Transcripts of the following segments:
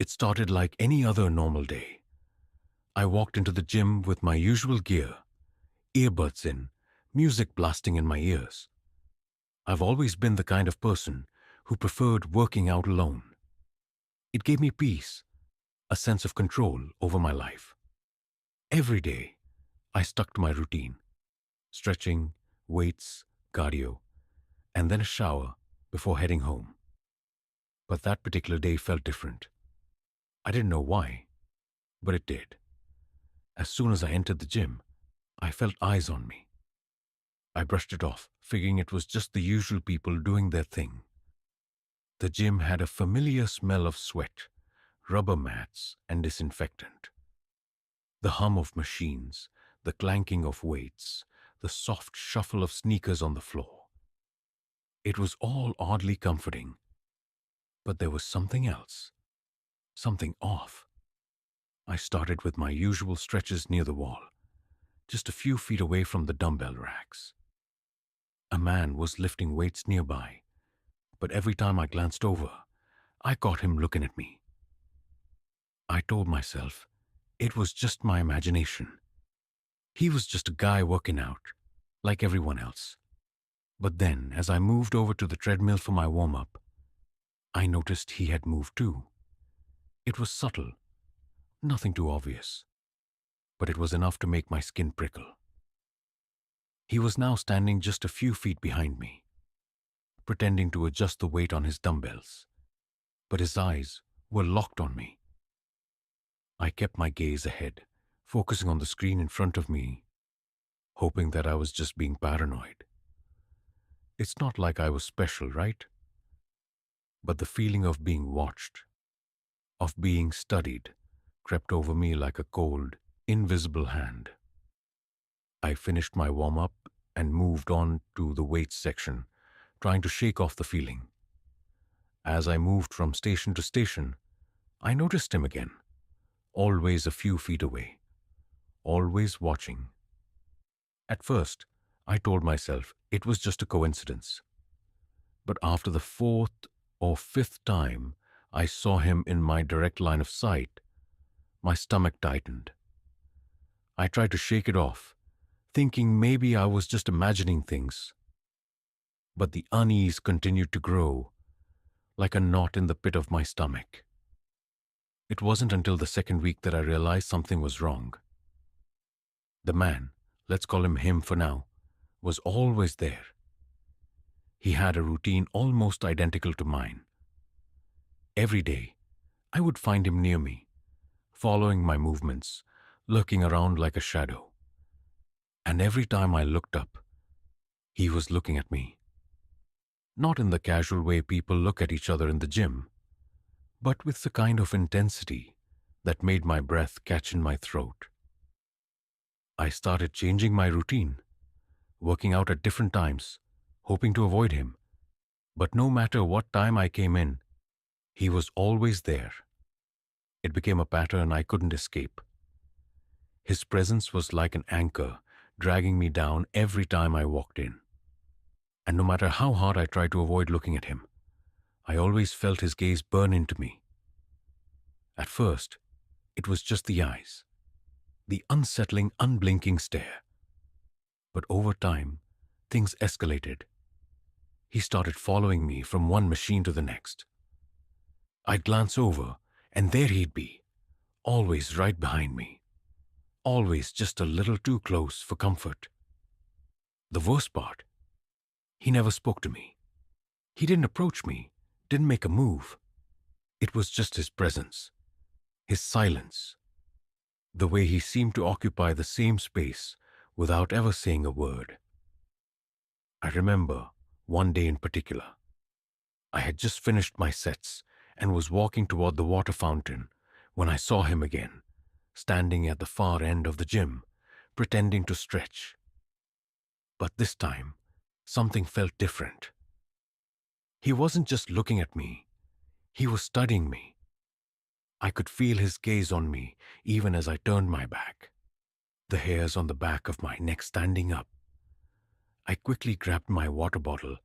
It started like any other normal day. I walked into the gym with my usual gear, earbuds in, music blasting in my ears. I've always been the kind of person who preferred working out alone. It gave me peace, a sense of control over my life. Every day, I stuck to my routine: stretching, weights, cardio, and then a shower before heading home. But that particular day felt different. I didn't know why, but it did. As soon as I entered the gym, I felt eyes on me. I brushed it off, figuring it was just the usual people doing their thing. The gym had a familiar smell of sweat, rubber mats, and disinfectant. The hum of machines, the clanking of weights, the soft shuffle of sneakers on the floor. It was all oddly comforting. But there was something else, something off. I started with my usual stretches near the wall, just a few feet away from the dumbbell racks. A man was lifting weights nearby, but every time I glanced over, I caught him looking at me. I told myself it was just my imagination. He was just a guy working out, like everyone else. But then, as I moved over to the treadmill for my warm-up, I noticed he had moved too. It was subtle, nothing too obvious, but it was enough to make my skin prickle. He was now standing just a few feet behind me, pretending to adjust the weight on his dumbbells, but his eyes were locked on me. I kept my gaze ahead, focusing on the screen in front of me, hoping that I was just being paranoid. It's not like I was special, right? But the feeling of being watched, of being studied, crept over me like a cold, invisible hand. I finished my warm-up and moved on to the weights section, trying to shake off the feeling. As I moved from station to station, I noticed him again, always a few feet away, always watching. At first, I told myself it was just a coincidence. But after the fourth or fifth time I saw him in my direct line of sight, my stomach tightened. I tried to shake it off, thinking maybe I was just imagining things. But the unease continued to grow, like a knot in the pit of my stomach. It wasn't until the second week that I realized something was wrong. The man, let's call him for now, was always there. He had a routine almost identical to mine. Every day, I would find him near me, following my movements, lurking around like a shadow. And every time I looked up, he was looking at me. Not in the casual way people look at each other in the gym, but with the kind of intensity that made my breath catch in my throat. I started changing my routine, working out at different times, hoping to avoid him. But no matter what time I came in, he was always there. It became a pattern I couldn't escape. His presence was like an anchor, dragging me down every time I walked in. And no matter how hard I tried to avoid looking at him, I always felt his gaze burn into me. At first, it was just the eyes, the unsettling, unblinking stare. But over time, things escalated. He started following me from one machine to the next. I'd glance over, and there he'd be, always right behind me, always just a little too close for comfort. The worst part, he never spoke to me. He didn't approach me, didn't make a move. It was just his presence, his silence, the way he seemed to occupy the same space without ever saying a word. I remember one day in particular. I had just finished my sets and was walking toward the water fountain when I saw him again, standing at the far end of the gym, pretending to stretch. But this time, something felt different. He wasn't just looking at me, he was studying me. I could feel his gaze on me even as I turned my back, the hairs on the back of my neck standing up. I quickly grabbed my water bottle,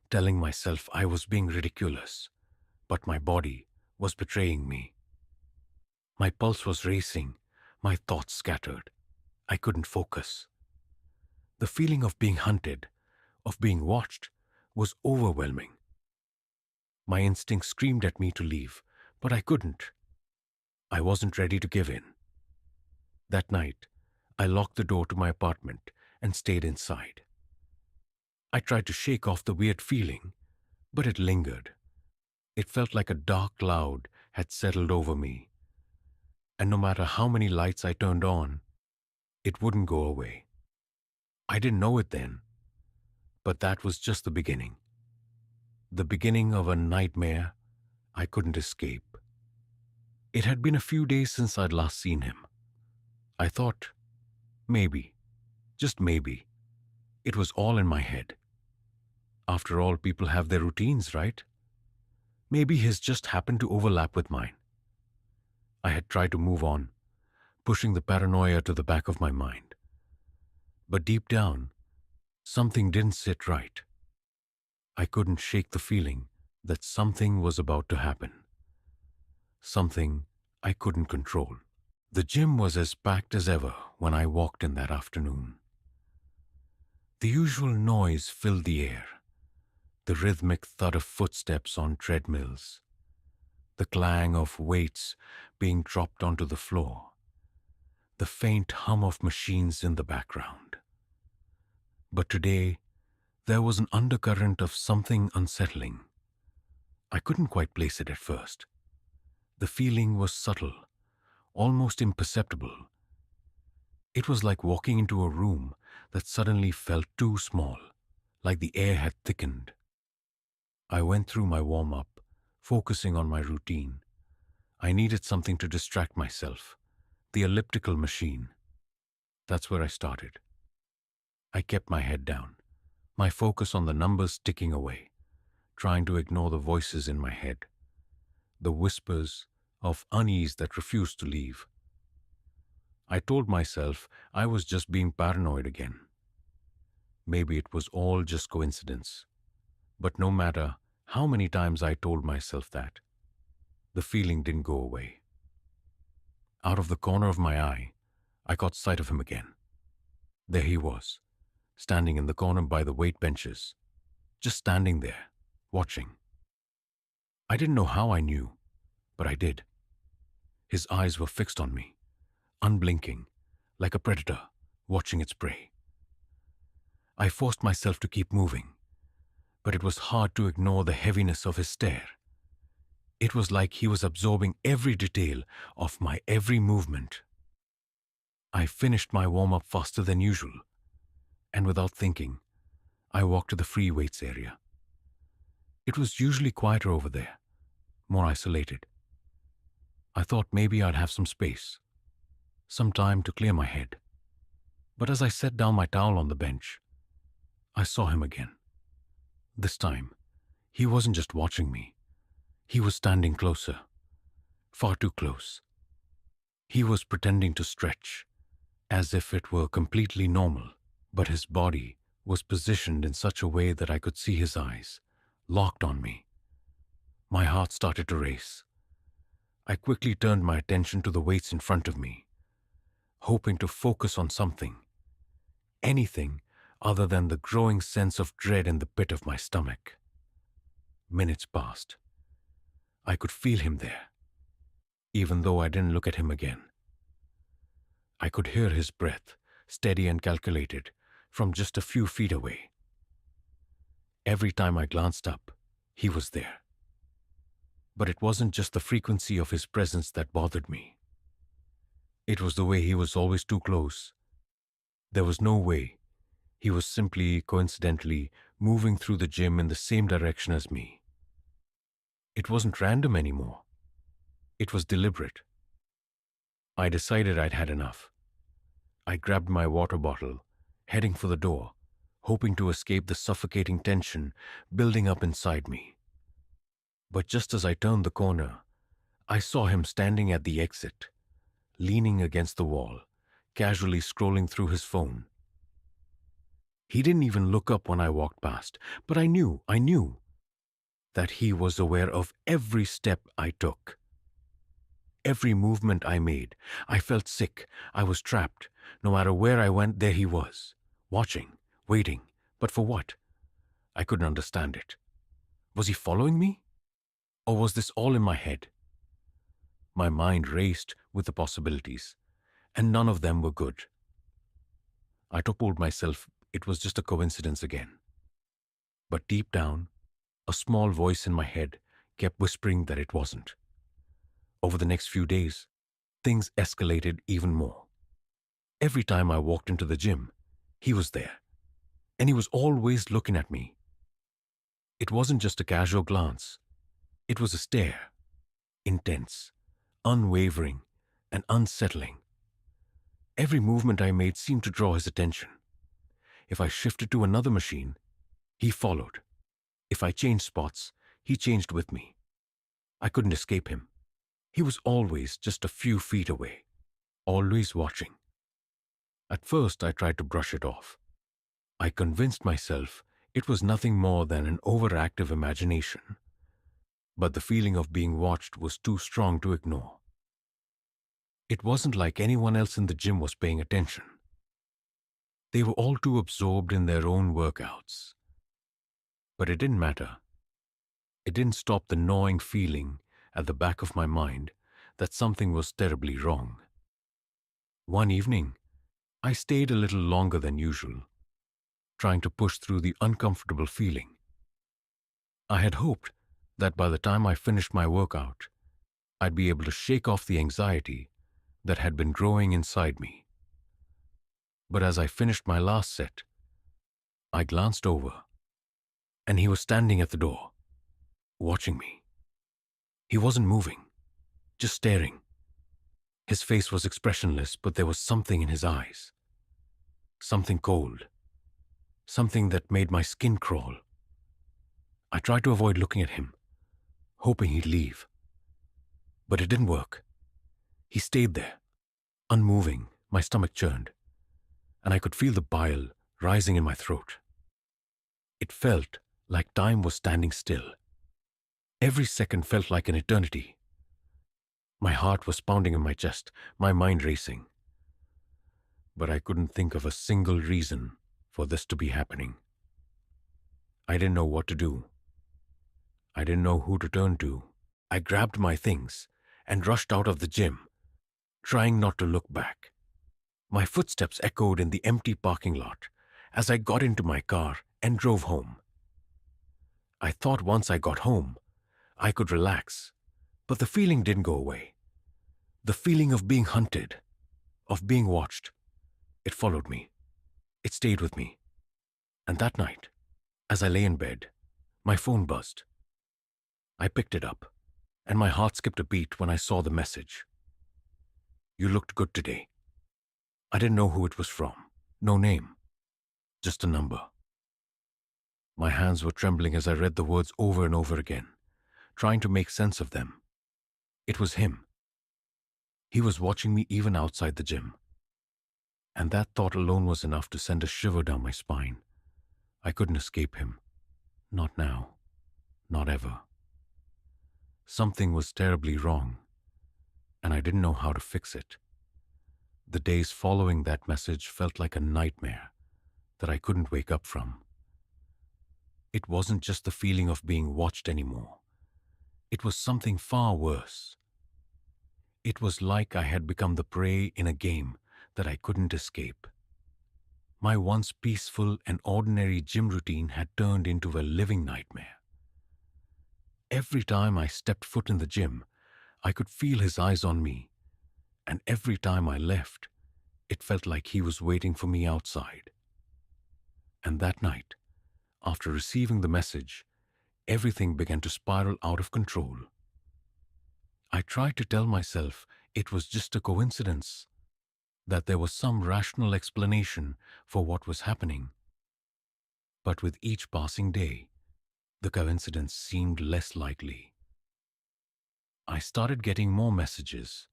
telling myself I was being ridiculous, but my body was betraying me. My pulse was racing, my thoughts scattered. I couldn't focus. The feeling of being hunted, of being watched, was overwhelming. My instinct screamed at me to leave, but I couldn't. I wasn't ready to give in. That night, I locked the door to my apartment and stayed inside. I tried to shake off the weird feeling, but it lingered. It felt like a dark cloud had settled over me, and no matter how many lights I turned on, it wouldn't go away. I didn't know it then, but that was just the beginning. The beginning of a nightmare I couldn't escape. It had been a few days since I'd last seen him. I thought, maybe, just maybe, it was all in my head. After all, people have their routines, right? Maybe his just happened to overlap with mine. I had tried to move on, pushing the paranoia to the back of my mind. But deep down, something didn't sit right. I couldn't shake the feeling that something was about to happen. Something I couldn't control. The gym was as packed as ever when I walked in that afternoon. The usual noise filled the air. The rhythmic thud of footsteps on treadmills. The clang of weights being dropped onto the floor. The faint hum of machines in the background. But today, there was an undercurrent of something unsettling. I couldn't quite place it at first. The feeling was subtle, almost imperceptible. It was like walking into a room that suddenly felt too small, like the air had thickened. I went through my warm-up, focusing on my routine. I needed something to distract myself. The elliptical machine. That's where I started. I kept my head down, my focus on the numbers ticking away, trying to ignore the voices in my head, the whispers of unease that refused to leave. I told myself I was just being paranoid again. Maybe it was all just coincidence. But no matter how many times I told myself that, the feeling didn't go away. Out of the corner of my eye, I caught sight of him again. There he was, standing in the corner by the weight benches, just standing there, watching. I didn't know how I knew, but I did. His eyes were fixed on me, unblinking, like a predator watching its prey. I forced myself to keep moving, but it was hard to ignore the heaviness of his stare. It was like he was absorbing every detail of my every movement. I finished my warm-up faster than usual, and without thinking, I walked to the free weights area. It was usually quieter over there, more isolated. I thought maybe I'd have some space, some time to clear my head. But as I set down my towel on the bench, I saw him again. This time, he wasn't just watching me. He was standing closer, far too close. He was pretending to stretch, as if it were completely normal, but his body was positioned in such a way that I could see his eyes, locked on me. My heart started to race. I quickly turned my attention to the weights in front of me, hoping to focus on something, anything other than the growing sense of dread in the pit of my stomach. Minutes passed. I could feel him there, even though I didn't look at him again. I could hear his breath, steady and calculated, from just a few feet away. Every time I glanced up, he was there. But it wasn't just the frequency of his presence that bothered me. It was the way he was always too close. There was no way. He was simply, coincidentally, moving through the gym in the same direction as me. It wasn't random anymore. It was deliberate. I decided I'd had enough. I grabbed my water bottle, heading for the door, hoping to escape the suffocating tension building up inside me. But just as I turned the corner, I saw him standing at the exit, leaning against the wall, casually scrolling through his phone. He didn't even look up when I walked past, but I knew that he was aware of every step I took. Every movement I made, I felt sick. I was trapped. No matter where I went, there he was, watching, waiting. But for what? I couldn't understand it. Was he following me? Or was this all in my head? My mind raced with the possibilities, and none of them were good. I told myself it was just a coincidence again. But deep down, a small voice in my head kept whispering that it wasn't. Over the next few days, things escalated even more. Every time I walked into the gym, he was there, and he was always looking at me. It wasn't just a casual glance. It was a stare, intense, unwavering, and unsettling. Every movement I made seemed to draw his attention. If I shifted to another machine, he followed. If I changed spots, he changed with me. I couldn't escape him. He was always just a few feet away, always watching. At first, I tried to brush it off. I convinced myself it was nothing more than an overactive imagination. But the feeling of being watched was too strong to ignore. It wasn't like anyone else in the gym was paying attention. They were all too absorbed in their own workouts. But it didn't matter. It didn't stop the gnawing feeling at the back of my mind that something was terribly wrong. One evening, I stayed a little longer than usual, trying to push through the uncomfortable feeling. I had hoped that by the time I finished my workout, I'd be able to shake off the anxiety that had been growing inside me. But as I finished my last set, I glanced over, and he was standing at the door, watching me. He wasn't moving, just staring. His face was expressionless, but there was something in his eyes. Something cold. Something that made my skin crawl. I tried to avoid looking at him, hoping he'd leave. But it didn't work. He stayed there, unmoving. My stomach churned, and I could feel the bile rising in my throat. It felt like time was standing still. Every second felt like an eternity. My heart was pounding in my chest, my mind racing. But I couldn't think of a single reason for this to be happening. I didn't know what to do. I didn't know who to turn to. I grabbed my things and rushed out of the gym, trying not to look back. My footsteps echoed in the empty parking lot as I got into my car and drove home. I thought once I got home, I could relax, but the feeling didn't go away. The feeling of being hunted, of being watched, it followed me. It stayed with me. And that night, as I lay in bed, my phone buzzed. I picked it up, and my heart skipped a beat when I saw the message. "You looked good today." I didn't know who it was from. No name. Just a number. My hands were trembling as I read the words over and over again, trying to make sense of them. It was him. He was watching me even outside the gym. And that thought alone was enough to send a shiver down my spine. I couldn't escape him. Not now. Not ever. Something was terribly wrong, and I didn't know how to fix it. The days following that message felt like a nightmare that I couldn't wake up from. It wasn't just the feeling of being watched anymore. It was something far worse. It was like I had become the prey in a game that I couldn't escape. My once peaceful and ordinary gym routine had turned into a living nightmare. Every time I stepped foot in the gym, I could feel his eyes on me, and every time I left, it felt like he was waiting for me outside. And that night, after receiving the message, everything began to spiral out of control. I tried to tell myself it was just a coincidence, that there was some rational explanation for what was happening. But with each passing day, the coincidence seemed less likely. I started getting more messages.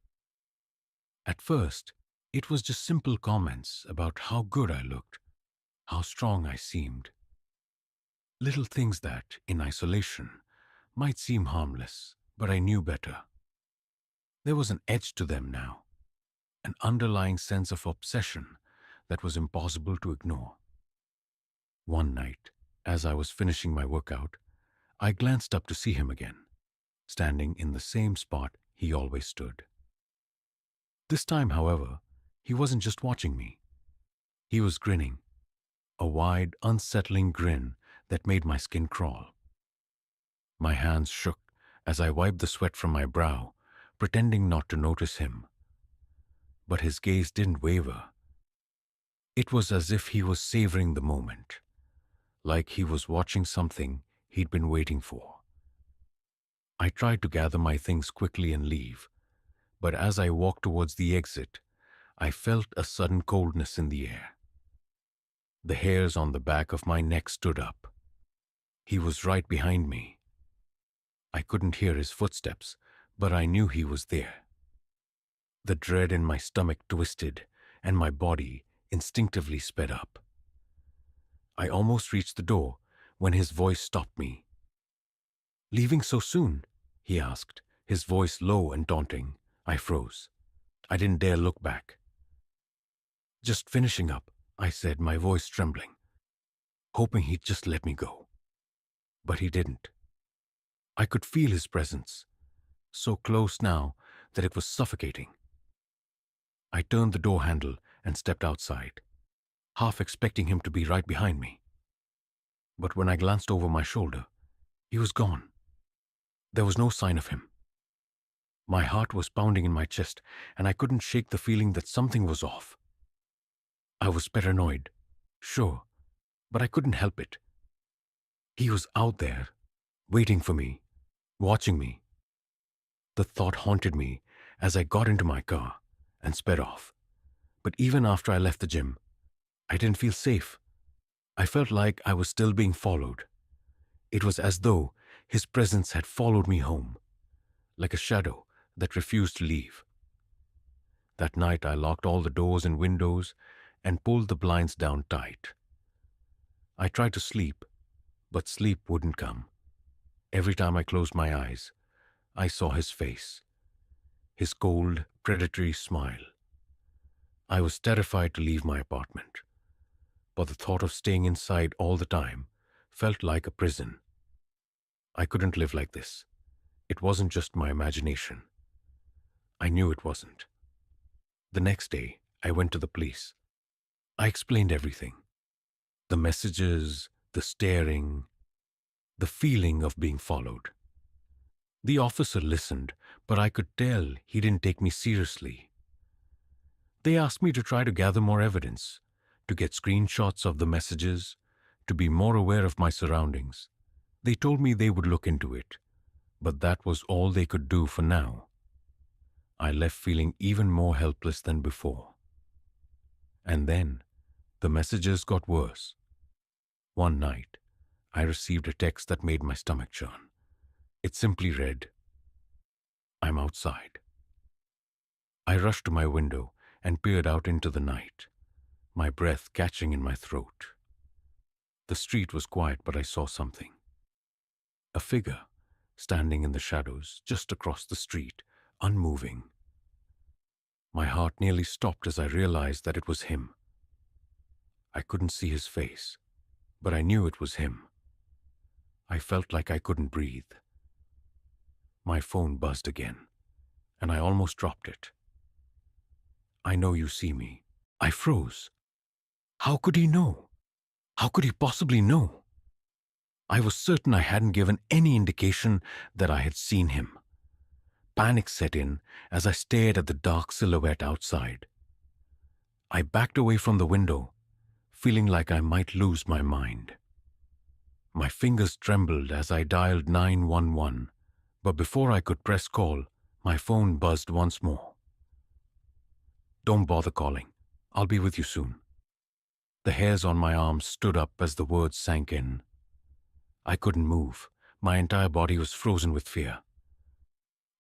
At first, it was just simple comments about how good I looked, how strong I seemed. Little things that, in isolation, might seem harmless, but I knew better. There was an edge to them now, an underlying sense of obsession that was impossible to ignore. One night, as I was finishing my workout, I glanced up to see him again, standing in the same spot he always stood. This time, however, he wasn't just watching me. He was grinning, a wide, unsettling grin that made my skin crawl. My hands shook as I wiped the sweat from my brow, pretending not to notice him. But his gaze didn't waver. It was as if he was savoring the moment, like he was watching something he'd been waiting for. I tried to gather my things quickly and leave, but as I walked towards the exit, I felt a sudden coldness in the air. The hairs on the back of my neck stood up. He was right behind me. I couldn't hear his footsteps, but I knew he was there. The dread in my stomach twisted, and my body instinctively sped up. I almost reached the door when his voice stopped me. "Leaving so soon?" he asked, his voice low and taunting. I froze. I didn't dare look back. "Just finishing up," I said, my voice trembling, hoping he'd just let me go. But he didn't. I could feel his presence, so close now that it was suffocating. I turned the door handle and stepped outside, half expecting him to be right behind me. But when I glanced over my shoulder, he was gone. There was no sign of him. My heart was pounding in my chest, and I couldn't shake the feeling that something was off. I was paranoid, sure, but I couldn't help it. He was out there, waiting for me, watching me. The thought haunted me as I got into my car and sped off. But even after I left the gym, I didn't feel safe. I felt like I was still being followed. It was as though his presence had followed me home, like a shadow that refused to leave. That night I locked all the doors and windows and pulled the blinds down tight. I tried to sleep, but sleep wouldn't come. Every time I closed my eyes, I saw his face, his cold, predatory smile. I was terrified to leave my apartment, but the thought of staying inside all the time felt like a prison. I couldn't live like this. It wasn't just my imagination. I knew it wasn't. The next day, I went to the police. I explained everything. The messages, the staring, the feeling of being followed. The officer listened, but I could tell he didn't take me seriously. They asked me to try to gather more evidence, to get screenshots of the messages, to be more aware of my surroundings. They told me they would look into it, but that was all they could do for now. I left feeling even more helpless than before. And then, the messages got worse. One night, I received a text that made my stomach churn. It simply read, "I'm outside." I rushed to my window and peered out into the night, my breath catching in my throat. The street was quiet, but I saw something. A figure, standing in the shadows just across the street, unmoving. My heart nearly stopped as I realized that it was him. I couldn't see his face, but I knew it was him. I felt like I couldn't breathe. My phone buzzed again, and I almost dropped it. "I know you see me." I froze. How could he know? How could he possibly know? I was certain I hadn't given any indication that I had seen him. Panic set in as I stared at the dark silhouette outside. I backed away from the window, feeling like I might lose my mind. My fingers trembled as I dialed 911, but before I could press call, my phone buzzed once more. "Don't bother calling. I'll be with you soon." The hairs on my arms stood up as the words sank in. I couldn't move. My entire body was frozen with fear.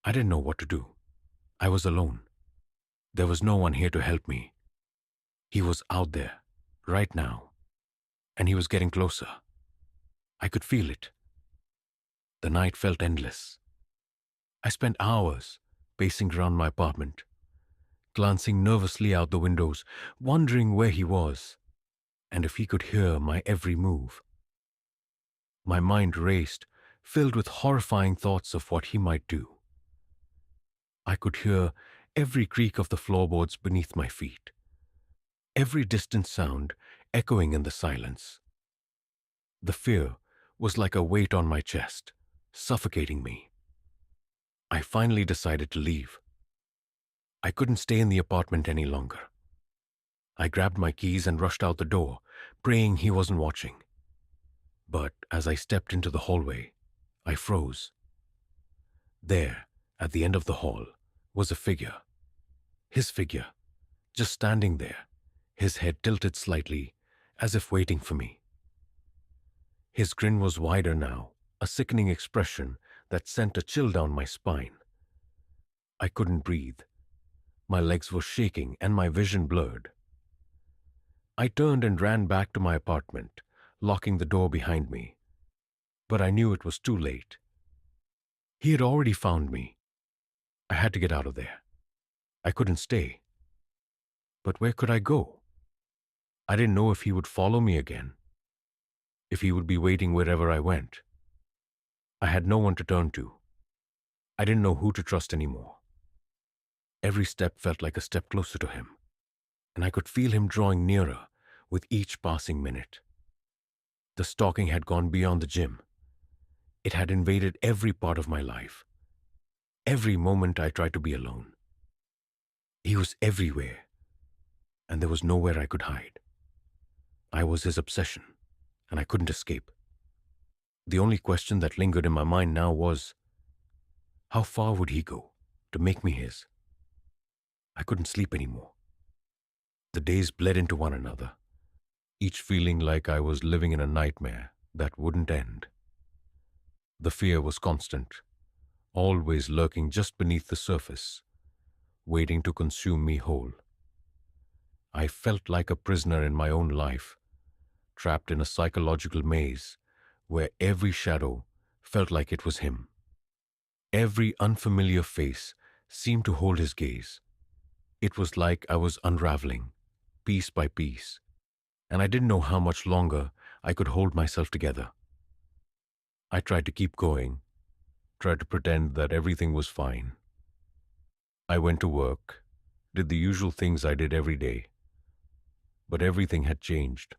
I didn't know what to do. I was alone. There was no one here to help me. He was out there, right now, and he was getting closer. I could feel it. The night felt endless. I spent hours pacing around my apartment, glancing nervously out the windows, wondering where he was and if he could hear my every move. My mind raced, filled with horrifying thoughts of what he might do. I could hear every creak of the floorboards beneath my feet, every distant sound echoing in the silence. The fear was like a weight on my chest, suffocating me. I finally decided to leave. I couldn't stay in the apartment any longer. I grabbed my keys and rushed out the door, praying he wasn't watching. But as I stepped into the hallway, I froze. There, at the end of the hall, was a figure. His figure, just standing there, his head tilted slightly, as if waiting for me. His grin was wider now, a sickening expression that sent a chill down my spine. I couldn't breathe. My legs were shaking and my vision blurred. I turned and ran back to my apartment, locking the door behind me. But I knew it was too late. He had already found me. I had to get out of there. I couldn't stay. But where could I go? I didn't know if he would follow me again, if he would be waiting wherever I went. I had no one to turn to. I didn't know who to trust anymore. Every step felt like a step closer to him, and I could feel him drawing nearer with each passing minute. The stalking had gone beyond the gym. It had invaded every part of my life. Every moment I tried to be alone. He was everywhere, and there was nowhere I could hide. I was his obsession, and I couldn't escape. The only question that lingered in my mind now was, how far would he go to make me his? I couldn't sleep anymore. The days bled into one another, each feeling like I was living in a nightmare that wouldn't end. The fear was constant, always lurking just beneath the surface, waiting to consume me whole. I felt like a prisoner in my own life, trapped in a psychological maze where every shadow felt like it was him. Every unfamiliar face seemed to hold his gaze. It was like I was unraveling, piece by piece, and I didn't know how much longer I could hold myself together. I tried to keep going, tried to pretend that everything was fine. I went to work, did the usual things I did every day, but everything had changed.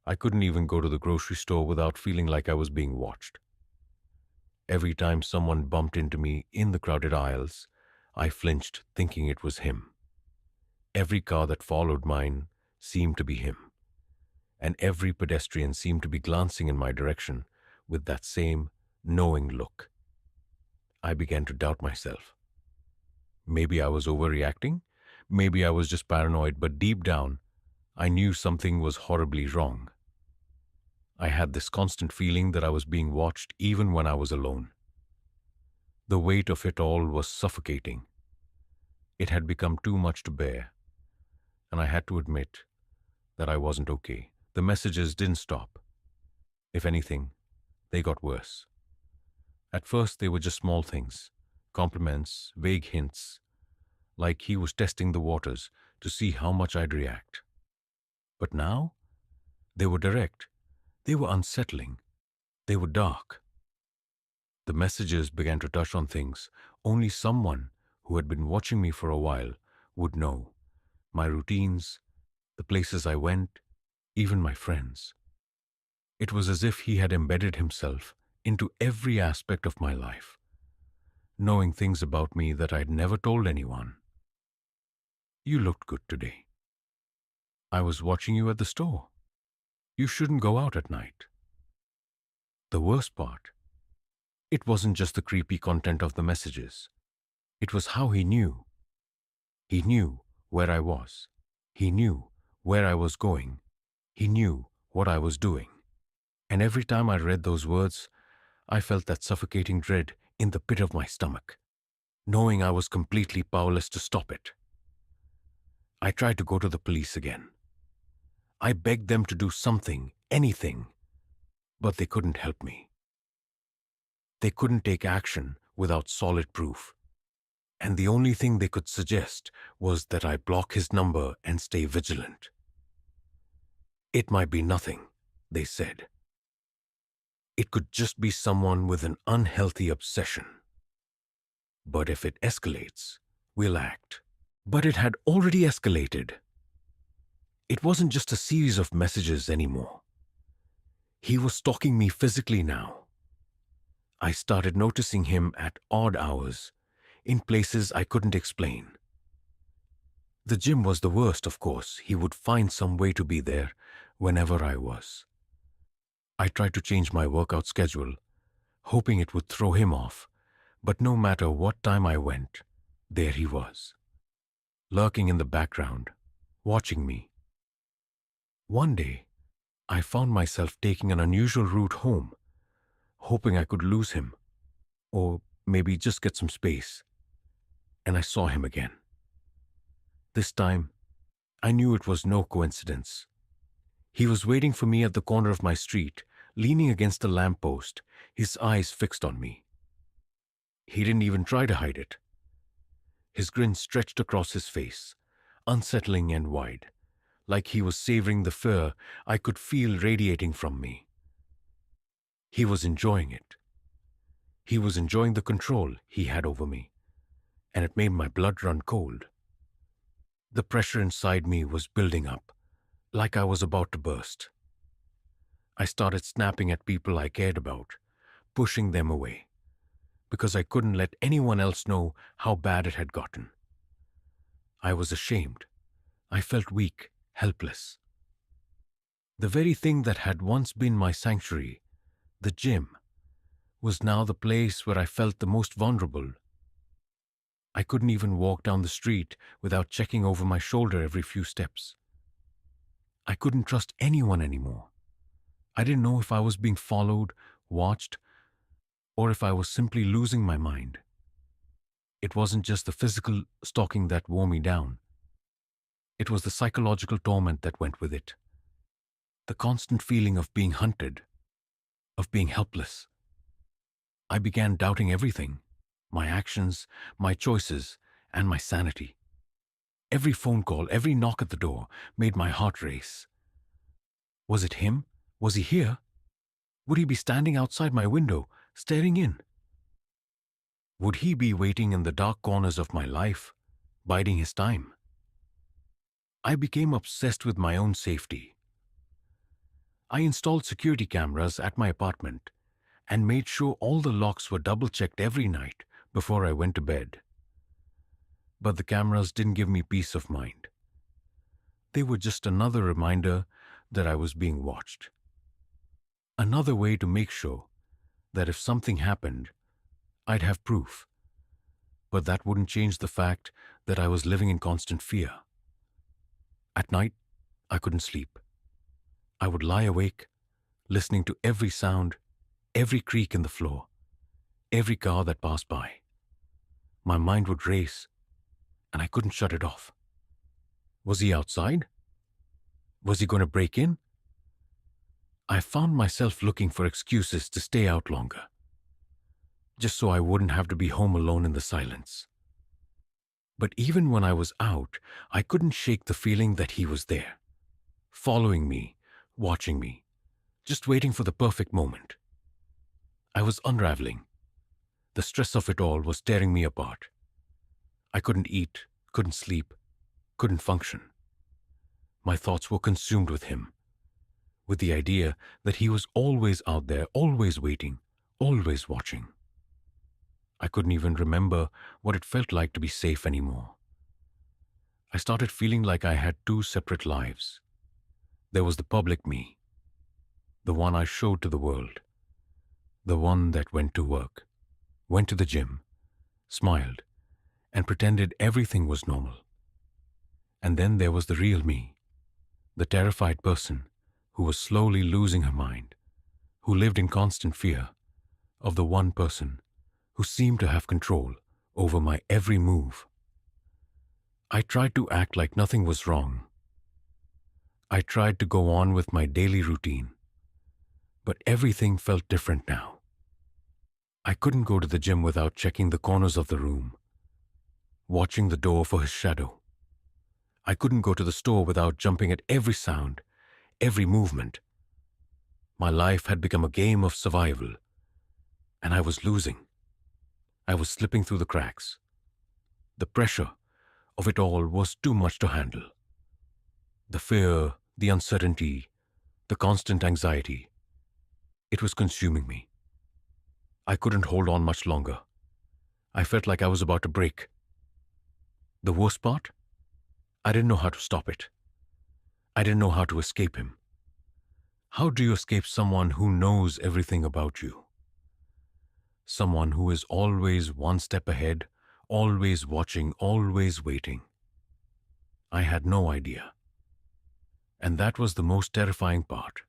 I couldn't even go to the grocery store without feeling like I was being watched. Every time someone bumped into me in the crowded aisles, I flinched, thinking it was him. Every car that followed mine seemed to be him, and every pedestrian seemed to be glancing in my direction with that same knowing look. I began to doubt myself. Maybe I was overreacting, maybe I was just paranoid, but deep down, I knew something was horribly wrong. I had this constant feeling that I was being watched even when I was alone. The weight of it all was suffocating. It had become too much to bear, and I had to admit that I wasn't okay. The messages didn't stop. If anything, they got worse. At first, they were just small things, compliments, vague hints, like he was testing the waters to see how much I'd react. But now, they were direct. They were unsettling. They were dark. The messages began to touch on things only someone who had been watching me for a while would know. My routines, the places I went, even my friends. It was as if he had embedded himself into every aspect of my life, knowing things about me that I'd never told anyone. You looked good today. I was watching you at the store. You shouldn't go out at night. The worst part, it wasn't just the creepy content of the messages. It was how he knew. He knew where I was. He knew where I was going. He knew what I was doing. And every time I read those words, I felt that suffocating dread in the pit of my stomach, knowing I was completely powerless to stop it. I tried to go to the police again. I begged them to do something, anything, but they couldn't help me. They couldn't take action without solid proof. and the only thing they could suggest was that I block his number and stay vigilant. It might be nothing, they said. It could just be someone with an unhealthy obsession. But if it escalates, we'll act. But it had already escalated. It wasn't just a series of messages anymore. He was stalking me physically now. I started noticing him at odd hours, in places I couldn't explain. The gym was the worst, of course. He would find some way to be there whenever I was. I tried to change my workout schedule, hoping it would throw him off, but no matter what time I went, there he was, lurking in the background, watching me. One day, I found myself taking an unusual route home, hoping I could lose him, or maybe just get some space, and I saw him again. This time, I knew it was no coincidence. He was waiting for me at the corner of my street, leaning against a lamppost, his eyes fixed on me. He didn't even try to hide it. His grin stretched across his face, unsettling and wide, like he was savoring the fear I could feel radiating from me. He was enjoying it. He was enjoying the control he had over me, and it made my blood run cold. The pressure inside me was building up, like I was about to burst. I started snapping at people I cared about, pushing them away, because I couldn't let anyone else know how bad it had gotten. I was ashamed. I felt weak, helpless. The very thing that had once been my sanctuary, the gym, was now the place where I felt the most vulnerable. I couldn't even walk down the street without checking over my shoulder every few steps. I couldn't trust anyone anymore. I didn't know if I was being followed, watched, or if I was simply losing my mind. It wasn't just the physical stalking that wore me down. It was the psychological torment that went with it. The constant feeling of being hunted, of being helpless. I began doubting everything, my actions, my choices, and my sanity. Every phone call, every knock at the door made my heart race. Was it him? Was he here? Would he be standing outside my window, staring in? Would he be waiting in the dark corners of my life, biding his time? I became obsessed with my own safety. I installed security cameras at my apartment and made sure all the locks were double-checked every night before I went to bed. But the cameras didn't give me peace of mind. They were just another reminder that I was being watched. Another way to make sure that if something happened, I'd have proof. But that wouldn't change the fact that I was living in constant fear. At night, I couldn't sleep. I would lie awake, listening to every sound, every creak in the floor, every car that passed by. My mind would race, and I couldn't shut it off. Was he outside? Was he going to break in? I found myself looking for excuses to stay out longer, just so I wouldn't have to be home alone in the silence. But even when I was out, I couldn't shake the feeling that he was there, following me, watching me, just waiting for the perfect moment. I was unraveling. The stress of it all was tearing me apart. I couldn't eat, couldn't sleep, couldn't function. My thoughts were consumed with him, with the idea that he was always out there, always waiting, always watching. I couldn't even remember what it felt like to be safe anymore. I started feeling like I had two separate lives. There was the public me, the one I showed to the world, the one that went to work, went to the gym, smiled, and pretended everything was normal. And then there was the real me, the terrified person who was slowly losing her mind, who lived in constant fear of the one person who seemed to have control over my every move. I tried to act like nothing was wrong. I tried to go on with my daily routine, but everything felt different now. I couldn't go to the gym without checking the corners of the room, watching the door for his shadow. I couldn't go to the store without jumping at every sound, every movement. My life had become a game of survival, and I was losing. I was slipping through the cracks. The pressure of it all was too much to handle. The fear, the uncertainty, the constant anxiety. It was consuming me. I couldn't hold on much longer. I felt like I was about to break. The worst part? I didn't know how to stop it. I didn't know how to escape him. How do you escape someone who knows everything about you? Someone who is always one step ahead, always watching, always waiting. I had no idea. And that was the most terrifying part.